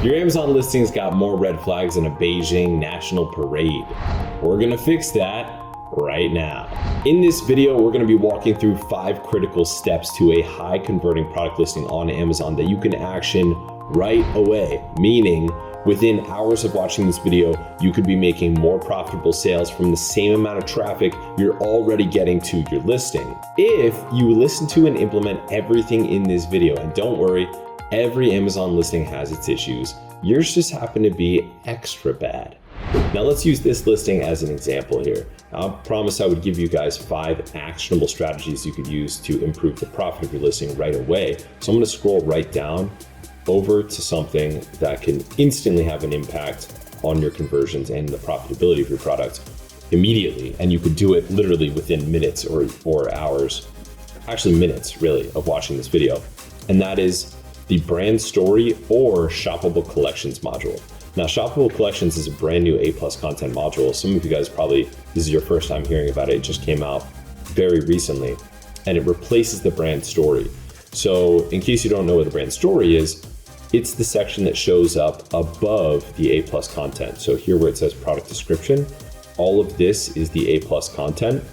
Your Amazon listings got more red flags than a Beijing national parade. We're gonna fix that right now. In this video, we're gonna be walking through 5 critical steps to a high converting product listing on Amazon that you can action right away, meaning within hours of watching this video, you could be making more profitable sales from the same amount of traffic you're already getting to your listing. If you listen to and implement everything in this video, and don't worry, every Amazon listing has its issues. Yours just happen to be extra bad. Now let's use this listing as an example here. I promised I would give you guys 5 actionable strategies you could use to improve the profit of your listing right away. So I'm gonna scroll right down over to something that can instantly have an impact on your conversions and the profitability of your product immediately. And you could do it literally within minutes or hours, actually minutes really, of watching this video. And that is the brand story or shoppable collections module. Now, shoppable collections is a brand new A+ content module. Some of you guys probably, this is your first time hearing about it. It just came out very recently and it replaces the brand story. So in case you don't know what the brand story is, it's the section that shows up above the A+ content. So here where it says product description, all of this is the A+ content.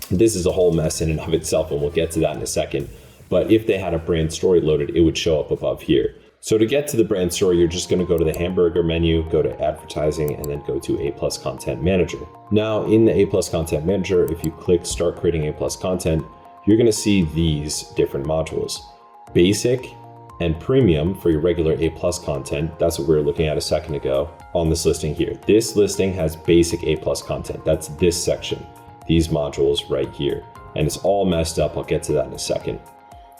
This is a whole mess in and of itself, and we'll get to that in a second. But if they had a brand story loaded, it would show up above here. So to get to the brand story, you're just gonna go to the hamburger menu, go to advertising, and then go to A+ content manager. Now in the A+ content manager, if you click start creating A+ content, you're gonna see these different modules. Basic and premium for your regular A+ content. That's what we were looking at a second ago on this listing here. This listing has basic A+ content. That's this section, these modules right here. And it's all messed up. I'll get to that in a second.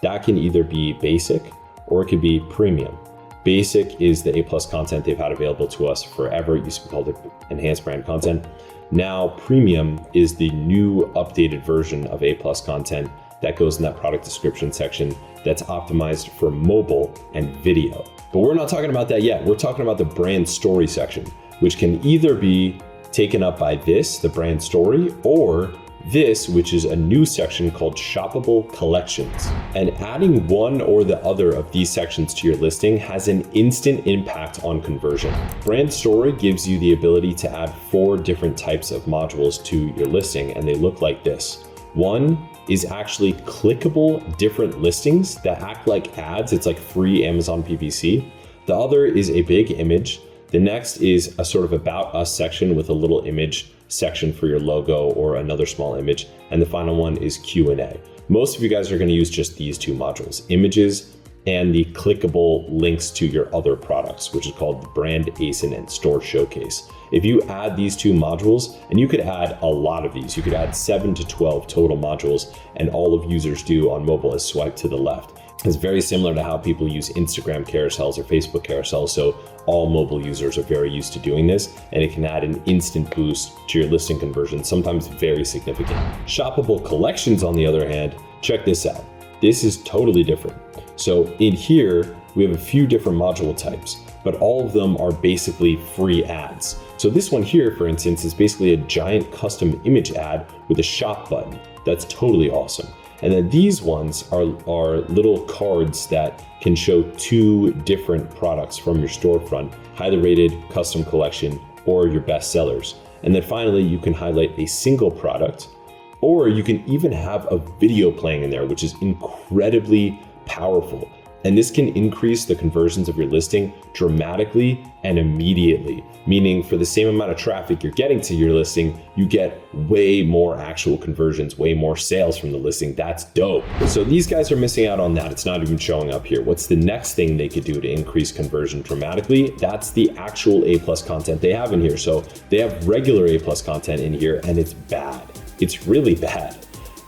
That can either be basic or it could be premium. Basic is the A+ content they've had available to us forever. It used to be called enhanced brand content. Now premium is the new updated version of A+ content that goes in that product description section that's optimized for mobile and video. But we're not talking about that yet. We're talking about the brand story section, which can either be taken up by this, the brand story, or this, which is a new section called shoppable collections. And adding one or the other of these sections to your listing has an instant impact on conversion. Brand story gives you the ability to add 4 different types of modules to your listing, and they look like this. One is actually clickable different listings that act like ads. It's like free Amazon PPC. The other is a big image. The next is a sort of about us section with a little image section for your logo or another small image. And the final one is Q&A. Most of you guys are going to use just these 2 modules, images and the clickable links to your other products, which is called the Brand ASIN and Store Showcase. If you add these 2 modules, and you could add a lot of these, you could add 7 to 12 total modules, and all of users do on mobile is swipe to the left. It's very similar to how people use Instagram carousels or Facebook carousels. So all mobile users are very used to doing this, and it can add an instant boost to your listing conversion, sometimes very significant. Shoppable collections, on the other hand, check this out. This is totally different. So in here, we have a few different module types, but all of them are basically free ads. So this one here, for instance, is basically a giant custom image ad with a shop button. That's totally awesome. And then these ones are little cards that can show 2 different products from your storefront, highly rated, custom collection, or your best sellers. And then finally, you can highlight a single product, or you can even have a video playing in there, which is incredibly powerful. And this can increase the conversions of your listing dramatically and immediately, meaning for the same amount of traffic you're getting to your listing, you get way more actual conversions, way more sales from the listing. That's dope. So these guys are missing out on that. It's not even showing up here. What's the next thing they could do to increase conversion dramatically? That's the actual A+ content they have in here. So they have regular A+ content in here, and it's bad. It's really bad.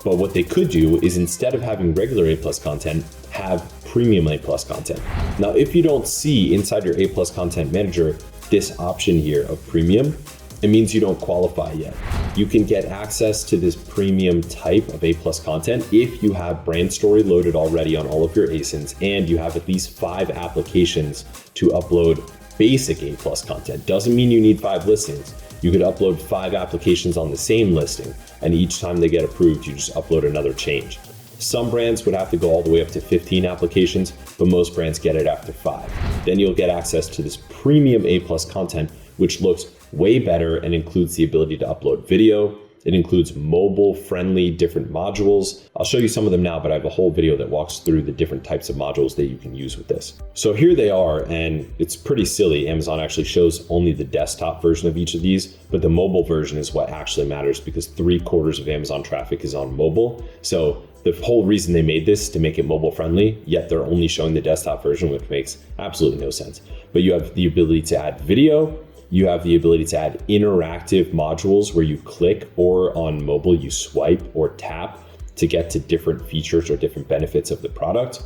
But what they could do is, instead of having regular A+ content, have premium A+ content. Now, if you don't see inside your A+ content manager this option here of premium, it means you don't qualify yet. You can get access to this premium type of A+ content if you have brand story loaded already on all of your ASINs, and you have at least 5 applications to upload basic A+ content. Doesn't mean you need 5 listings. You could upload 5 applications on the same listing, and each time they get approved, you just upload another change. Some brands would have to go all the way up to 15 applications, but most brands get it after 5. Then you'll get access to this premium A+ content, which looks way better and includes the ability to upload video. It includes mobile-friendly different modules. I'll show you some of them now, but I have a whole video that walks through the different types of modules that you can use with this. So here they are, and it's pretty silly. Amazon actually shows only the desktop version of each of these, but the mobile version is what actually matters because 3/4 of Amazon traffic is on mobile. So the whole reason they made this to make it mobile friendly, yet they're only showing the desktop version, which makes absolutely no sense. But you have the ability to add video. You have the ability to add interactive modules where you click, or on mobile you swipe or tap to get to different features or different benefits of the product.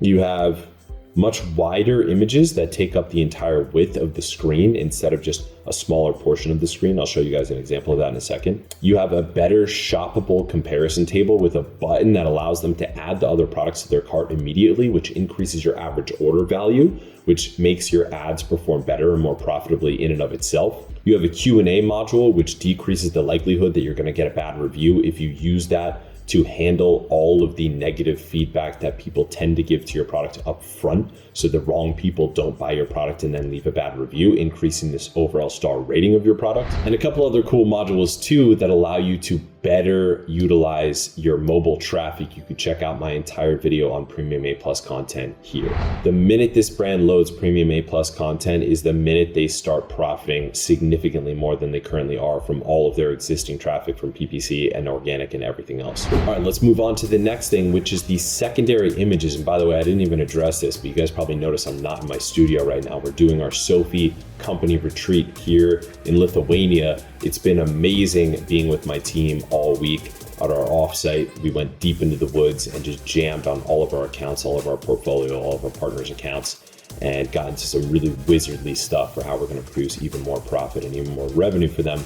You have much wider images that take up the entire width of the screen instead of just a smaller portion of the screen. I'll show you guys an example of that in a second. You have a better shoppable comparison table with a button that allows them to add the other products to their cart immediately, which increases your average order value, which makes your ads perform better and more profitably in and of itself. You have a Q&A module, which decreases the likelihood that you're going to get a bad review if you use that to handle all of the negative feedback that people tend to give to your product up front, so the wrong people don't buy your product and then leave a bad review, increasing this overall star rating of your product. And a couple other cool modules too that allow you to better utilize your mobile traffic. You could check out my entire video on Premium A+ content here. The minute this brand loads Premium A+ content is the minute they start profiting significantly more than they currently are from all of their existing traffic from PPC and organic and everything else. All right, let's move on to the next thing, which is the secondary images. And by the way, I didn't even address this, but you guys probably noticed I'm not in my studio right now. We're doing our Sophie company retreat here in Lithuania. It's been amazing being with my team all week at our offsite. We went deep into the woods and just jammed on all of our accounts, all of our portfolio, all of our partners' accounts, and got into some really wizardly stuff for how we're going to produce even more profit and even more revenue for them.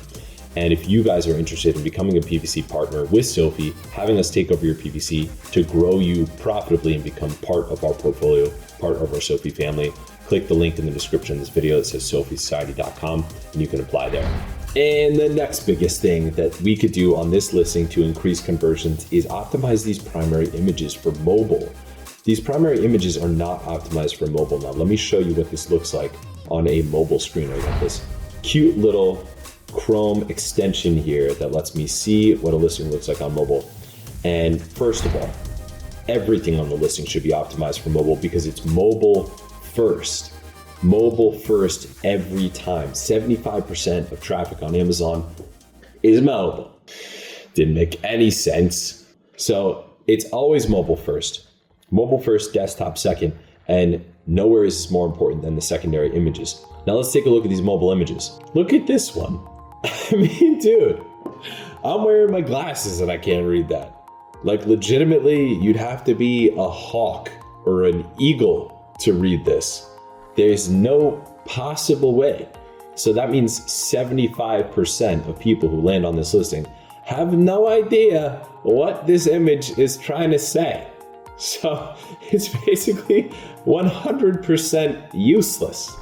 And if you guys are interested in becoming a PPC partner with Sophie, having us take over your PPC to grow you profitably and become part of our portfolio, part of our Sophie family, click the link in the description of this video that says sophiesociety.com and you can apply there. And the next biggest thing that we could do on this listing to increase conversions is optimize these primary images for mobile. These primary images are not optimized for mobile. Now, let me show you what this looks like on a mobile screen. I got this cute little Chrome extension here that lets me see what a listing looks like on mobile. And first of all, everything on the listing should be optimized for mobile because it's mobile first. Mobile first every time. 75% of traffic on Amazon is mobile. Didn't make any sense. So it's always mobile first. Mobile first, desktop second, and nowhere is this more important than the secondary images. Now let's take a look at these mobile images. Look at this one. I mean, dude, I'm wearing my glasses and I can't read that. Like, legitimately, you'd have to be a hawk or an eagle to read this. There's no possible way. So that means 75% of people who land on this listing have no idea what this image is trying to say. So it's basically 100% useless.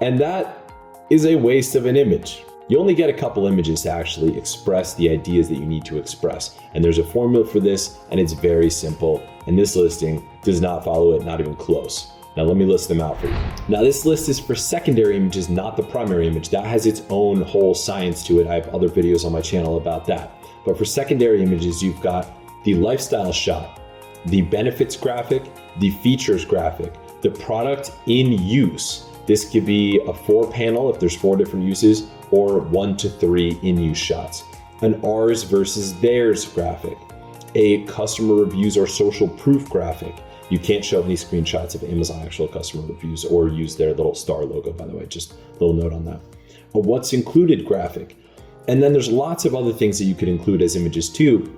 And that is a waste of an image. You only get a couple images to actually express the ideas that you need to express. And there's a formula for this, and it's very simple. And this listing does not follow it, not even close. Now let me list them out for you. Now this list is for secondary images, not the primary image. That has its own whole science to it. I have other videos on my channel about that. But for secondary images, you've got the lifestyle shot, the benefits graphic, the features graphic, the product in use. This could be a 4-panel if there's 4 different uses, or 1 to 3 in-use shots. An ours versus theirs graphic, a customer reviews or social proof graphic. You can't show any screenshots of Amazon actual customer reviews or use their little star logo, by the way, just a little note on that. A what's included graphic. And then there's lots of other things that you could include as images too,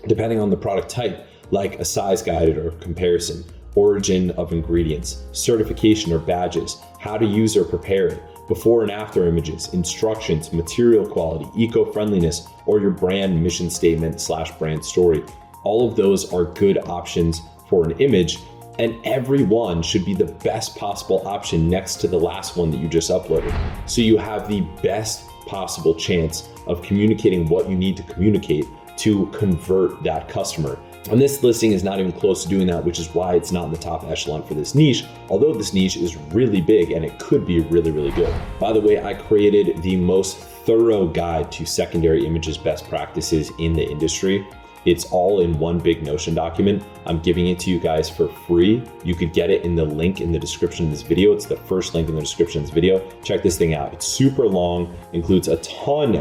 depending on the product type, like a size guide or comparison, origin of ingredients, certification or badges, how to use or prepare it, before and after images, instructions, material quality, eco-friendliness, or your brand mission statement / brand story. All of those are good options for an image, and every one should be the best possible option next to the last one that you just uploaded. So you have the best possible chance of communicating what you need to communicate to convert that customer. And this listing is not even close to doing that, which is why it's not in the top echelon for this niche, although this niche is really big and it could be really, really good. By the way, I created the most thorough guide to secondary images best practices in the industry. It's all in one big Notion document. I'm giving it to you guys for free. You could get it in the link in the description of this video. It's the first link in the description of this video. Check this thing out. It's super long, includes a ton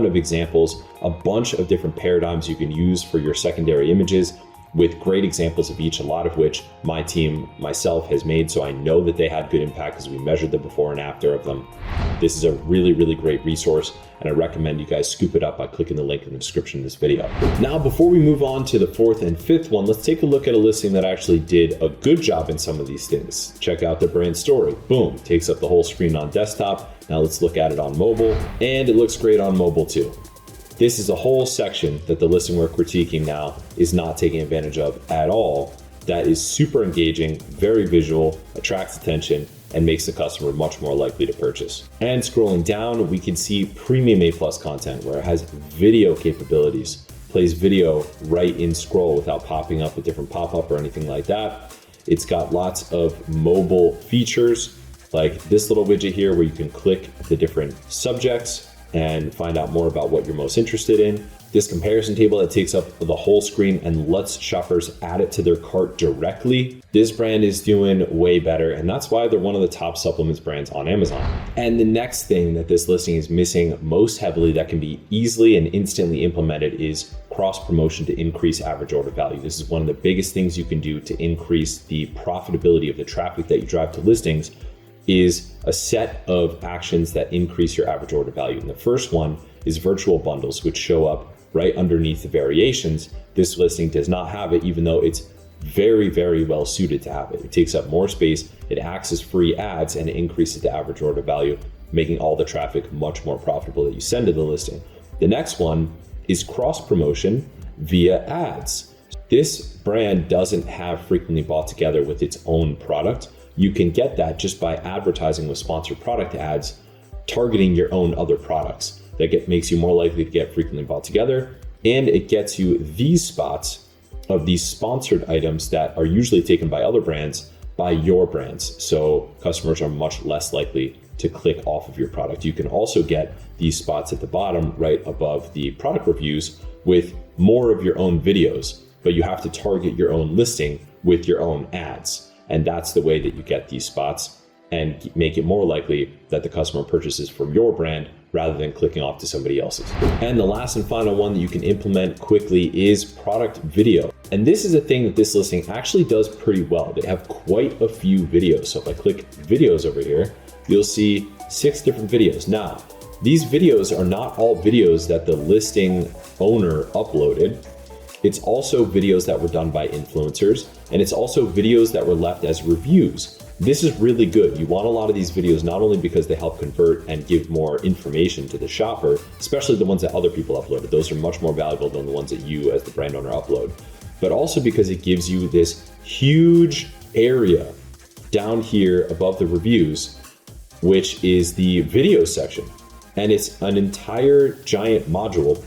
of examples, a bunch of different paradigms you can use for your secondary images, with great examples of each, a lot of which my team, myself, has made, so I know that they had good impact because we measured the before and after of them. This is a really, really great resource, and I recommend you guys scoop it up by clicking the link in the description of this video. Now, before we move on to the fourth and fifth one, let's take a look at a listing that actually did a good job in some of these things. Check out the brand story. Boom, takes up the whole screen on desktop. Now let's look at it on mobile, and it looks great on mobile too. This is a whole section that the listing we're critiquing now is not taking advantage of at all. That is super engaging, very visual, attracts attention, and makes the customer much more likely to purchase. And scrolling down, we can see premium A+ content where it has video capabilities, plays video right in scroll without popping up a different pop-up or anything like that. It's got lots of mobile features like this little widget here where you can click the different subjects and find out more about what you're most interested in. This comparison table that takes up the whole screen and lets shoppers add it to their cart directly. This brand is doing way better, and that's why they're one of the top supplements brands on Amazon. And the next thing that this listing is missing most heavily that can be easily and instantly implemented is cross promotion to increase average order value. This is one of the biggest things you can do to increase the profitability of the traffic that you drive to listings, is a set of actions that increase your average order value. And the first one is virtual bundles, which show up right underneath the variations. This listing does not have it, even though it's very, very well suited to have it. It takes up more space, it acts as free ads, and it increases the average order value, making all the traffic much more profitable that you send to the listing. The next one is cross promotion via ads. This brand doesn't have frequently bought together with its own product. You can get that just by advertising with sponsored product ads, targeting your own other products. That makes you more likely to get frequently bought together, and it gets you these spots of these sponsored items that are usually taken by other brands by your brands. So customers are much less likely to click off of your product. You can also get these spots at the bottom right above the product reviews with more of your own videos, but you have to target your own listing with your own ads. And that's the way that you get these spots and make it more likely that the customer purchases from your brand rather than clicking off to somebody else's. And the last and final one that you can implement quickly is product video. And this is a thing that this listing actually does pretty well. They have quite a few videos. So if I click videos over here, you'll see 6 different videos. Now, these videos are not all videos that the listing owner uploaded. It's also videos that were done by influencers, and it's also videos that were left as reviews. This is really good. You want a lot of these videos not only because they help convert and give more information to the shopper, especially the ones that other people uploaded. Those are much more valuable than the ones that you as the brand owner upload, but also because it gives you this huge area down here above the reviews, which is the video section. And it's an entire giant module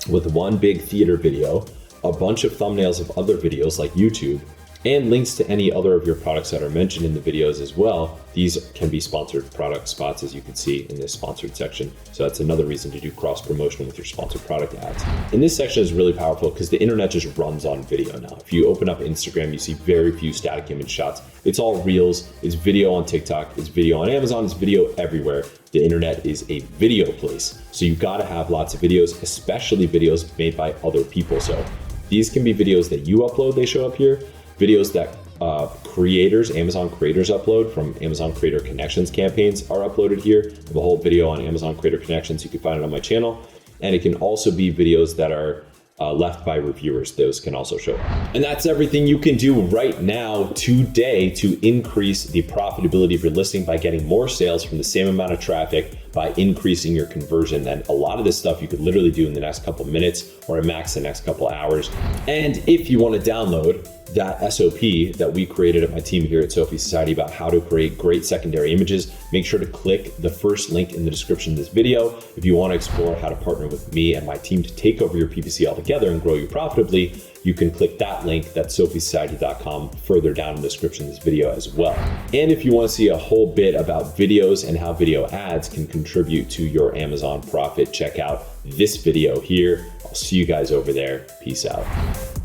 with one big theater video, a bunch of thumbnails of other videos like YouTube, and links to any other of your products that are mentioned in the videos as well. These can be sponsored product spots, as you can see in this sponsored section. So that's another reason to do cross promotion with your sponsored product ads. And this section is really powerful because the internet just runs on video now. If you open up Instagram, you see very few static image shots. It's all reels, it's video on TikTok, it's video on Amazon, it's video everywhere. The internet is a video place. So you gotta have lots of videos, especially videos made by other people. So these can be videos that you upload, they show up here. Videos that creators, Amazon creators upload from Amazon Creator Connections campaigns are uploaded here. I have a whole video on Amazon Creator Connections. You can find it on my channel. And it can also be videos that are left by reviewers. Those can also show up. And that's everything you can do right now today to increase the profitability of your listing by getting more sales from the same amount of traffic by increasing your conversion. And a lot of this stuff you could literally do in the next couple minutes or at max the next couple hours. And if you want to download that SOP that we created at my team here at Sophie Society about how to create great secondary images, make sure to click the first link in the description of this video. If you want to explore how to partner with me and my team to take over your PPC altogether and grow you profitably, you can click that link, that's sophiesociety.com, further down in the description of this video as well. And if you want to see a whole bit about videos and how video ads can contribute to your Amazon profit, check out this video here. I'll see you guys over there. Peace out.